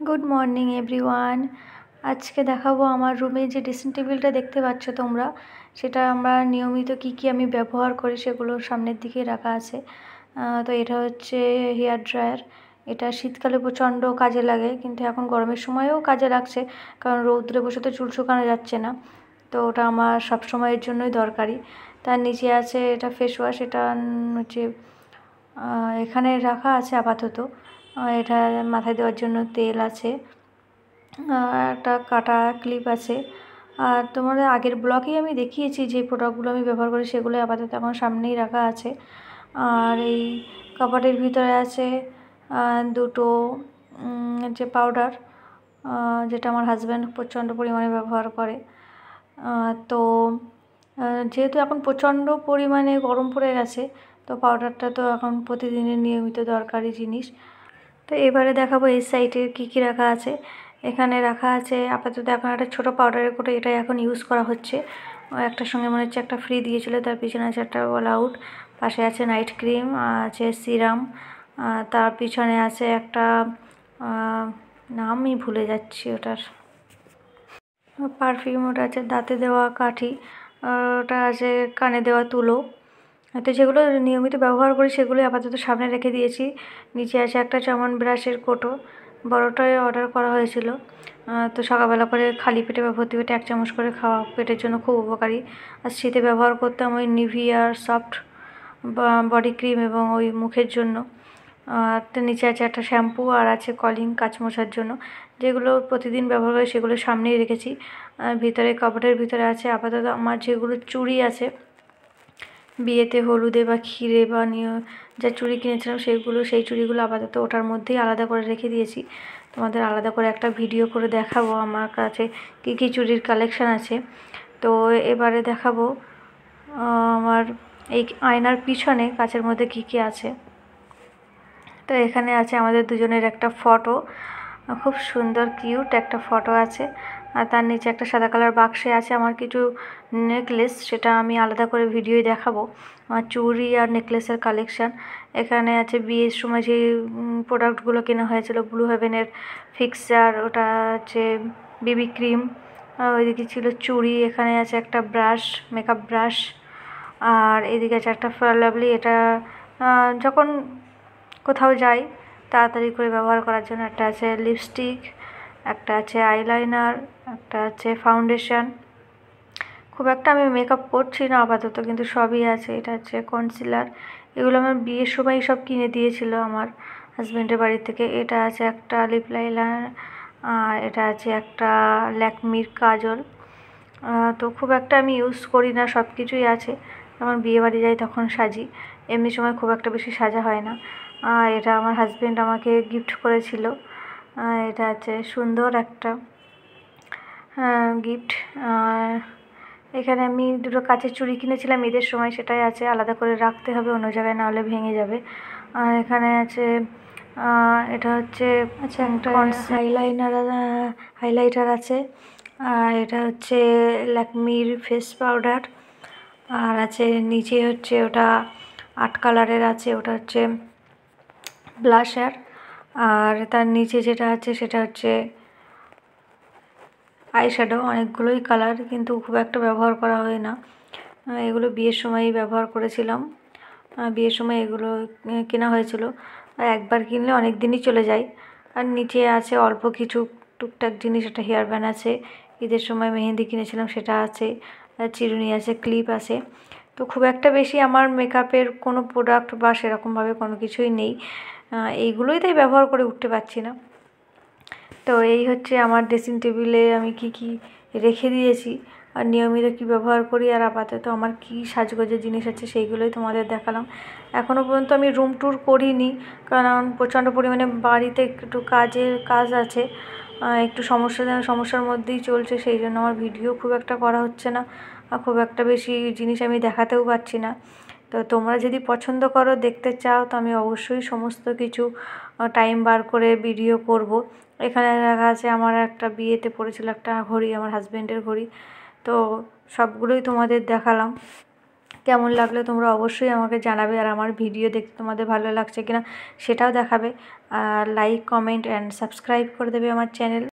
Good morning everyone. আজকে দেখাবো আমার রুমে যে ড্রেসিং টেবিলটা দেখতে পাচ্ছ তোমরা, সেটা আমরা নিয়মিত কি আমি ব্যবহার করি সেগুলো সামনের দিকে রাখা আছে। তো এটা হচ্ছে হেয়ার ড্রায়ার। এটা শীতকালে প্রচণ্ড কাজে লাগে, কিন্তু এখন গরমের সময়ও কাজে লাগছে, কারণ রৌদ্রে বসে তো চুল শুকানো যাচ্ছে না। তো ওটা আমার সব সময়ের জন্যই দরকারি। তার নিচে আছে এটা ফেস ওয়াশ। এটা হচ্ছে এখানে রাখা আছে আপাতত। এটা মাথায় দেওয়ার জন্য তেল আছে, একটা কাটা ক্লিপ আছে। আর তোমাদের আগের ব্লগেই আমি দেখিয়েছি যে প্রোডাক্টগুলো আমি ব্যবহার করি, সেগুলো আপাতত এখন সামনেই রাখা আছে। আর এই কাপড়ের ভিতরে আছে দুটো যে পাউডার, যেটা আমার হাজব্যান্ড প্রচণ্ড পরিমাণে ব্যবহার করে। তো যেহেতু এখন প্রচণ্ড পরিমাণে গরম পড়ে গেছে, তো পাউডারটা তো এখন প্রতিদিনের নিয়মিত দরকারি জিনিস। তো এবারে দেখাবো এই সাইডে কী রাখা আছে। এখানে রাখা আছে আপাতত এখন একটা ছোটো পাউডারের কোটো, এটাই এখন ইউজ করা হচ্ছে। একটার সঙ্গে মনে হচ্ছে একটা ফ্রি দিয়েছিল, তার পিছনে আছে একটা অল আউট, পাশে আছে নাইট ক্রিম, আছে সিরাম, তার পিছনে আছে একটা নামই ভুলে যাচ্ছি ওটার, পারফিউম। ওটা আছে দাঁতে দেওয়া কাঠি, ওটা আছে কানে দেওয়া তুলো। তো যেগুলো নিয়মিত ব্যবহার করি সেগুলোই আপাতত সামনে রেখে দিয়েছি। নিচে আছে একটা চামন ব্রাশের কোটো, বড়টাই অর্ডার করা হয়েছিল। তো সকালবেলা করে খালি পেটে বা ভর্তি পেটে 1 চামচ করে খাওয়া পেটের জন্য খুব উপকারী। আর শীতে ব্যবহার করতাম ওই নিভিয়ার সফট বডি ক্রিম এবং ওই মুখের জন্য। আর তো নিচে আছে একটা শ্যাম্পু, আর আছে কলিং কাঁচ মোছার জন্য, যেগুলো প্রতিদিন ব্যবহার করি সেগুলো সামনেই রেখেছি। ভিতরে কাপড়ের ভিতরে আছে আপাতত আমার যেগুলো চুড়ি আছে, বিয়েতে হলুদে বা ক্ষীরে বা যা চুড়ি কিনেছিলাম সেই চুড়িগুলো আপাতত ওটার মধ্যেই আলাদা করে রেখে দিয়েছি। তোমাদের আলাদা করে একটা ভিডিও করে দেখাবো আমার কাছে কী চুড়ির কালেকশান আছে। তো এবারে দেখাবো আমার এই আয়নার পিছনে কাচের মধ্যে কী আছে। তো এখানে আছে আমাদের দুজনের একটা ফটো, খুব সুন্দর কিউট একটা ফটো আছে। আর তার নিচে একটা সাদা কালার বাক্সে আছে আমার কিছু নেকলেস, সেটা আমি আলাদা করে ভিডিওয় দেখাবো। আমার চুড়ি আর নেকলেসের কালেকশান। এখানে আছে বিয়ের সময় যে প্রোডাক্টগুলো কেনা হয়েছিল, ব্লু হেভেনের ফিক্সার, ওটা আছে বিবি ক্রিম, ওইদিকে ছিল চুড়ি। এখানে আছে একটা ব্রাশ, মেকআপ ব্রাশ, আর এদিকে আছে একটা ফেয়ার লাভলি। এটা যখন কোথাও যাই তাড়াতাড়ি করে ব্যবহার করার জন্য। একটা আছে লিপস্টিক, একটা আছে আইলাইনার, একটা আছে ফাউন্ডেশন। খুব একটা আমি মেকআপ করছি না আপাতত, কিন্তু সবই আছে। এটা হচ্ছে কনসিলার, এগুলো আমার বিয়ের সময় সব কিনে দিয়েছিল আমার হাজব্যান্ডের বাড়ি থেকে। এটা আছে একটা লিপ লাইনার, আর এটা আছে একটা ল্যাকমির কাজল। তো খুব একটা আমি ইউজ করি না, সব কিছুই আছে। যখন বিয়ে বাড়ি যাই তখন সাজি, এমনি সময় খুব একটা বেশি সাজা হয় না। এটা আমার হাজব্যান্ড আমাকে গিফট করেছিল। এটা আছে সুন্দর একটা গিফট। এখানে আমি দুটো কাচের চুড়ি কিনেছিলাম ঈদের সময়, সেটাই আছে, আলাদা করে রাখতে হবে অন্য জায়গায়, না হলে ভেঙে যাবে। আর এখানে আছে এটা হচ্ছে একটা হাইলাইটার আছে। আর এটা হচ্ছে ল্যাকমির ফেস পাউডার। আর আছে নিচে হচ্ছে ওটা 8 কালারের আছে, ওটা হচ্ছে ব্লাশার। আর তার নিচে যেটা আছে সেটা হচ্ছে আইশ্যাডো, অনেকগুলোই কালার, কিন্তু খুব একটা ব্যবহার করা হয় না। এগুলো বিয়ের সময়ই ব্যবহার করেছিলাম, বিয়ের সময় এগুলো কেনা হয়েছিল। আর একবার কিনলে অনেক দিনই চলে যায়। আর নিচে আছে অল্প কিছু টুকটাক জিনিস, একটা হেয়ার ব্যান্ড আছে, ঈদের সময় মেহেন্দি কিনেছিলাম সেটা আছে, চিরুনি আছে, ক্লিপ আছে। তো খুব একটা বেশি আমার মেকআপের কোনো প্রোডাক্ট বা সেরকমভাবে কোনো কিছুই নেই, এইগুলোই তাই ব্যবহার করে উঠতে পারছি না। তো এই হচ্ছে আমার ড্রেসিং টেবিলে আমি কি রেখে দিয়েছি, আর নিয়মিত কী ব্যবহার করি, আর আপাতত আমার কী সাজগোজের জিনিস আছে সেইগুলোই তোমাদের দেখালাম। এখনও পর্যন্ত আমি রুম ট্যুর করিনি, কারণ প্রচণ্ড পরিমাণে বাড়িতে একটু কাজ আছে, একটু সমস্যার মধ্যেই চলছে, সেই জন্য আমার ভিডিও খুব একটা করা হচ্ছে না, আর খুব একটা বেশি জিনিস আমি দেখাতেও পারছি না। তো তোমরা যদি পছন্দ করো, দেখতে চাও, তো আমি অবশ্যই সমস্ত কিছু টাইম বার করে ভিডিও করব। এখানে দেখা আছে আমার একটা বিয়েতে পড়েছিল একটা ঘড়ি, আমার হাজব্যান্ডের ঘড়ি, তো সবগুলোই তোমাদের দেখালাম। কেমন লাগলো তোমরা অবশ্যই আমাকে জানাবে, আর আমার ভিডিও দেখতে তোমাদের ভালো লাগছে কিনা সেটাও দেখাবে। আর লাইক, কমেন্ট অ্যান্ড সাবস্ক্রাইব করে দেবে আমার চ্যানেল।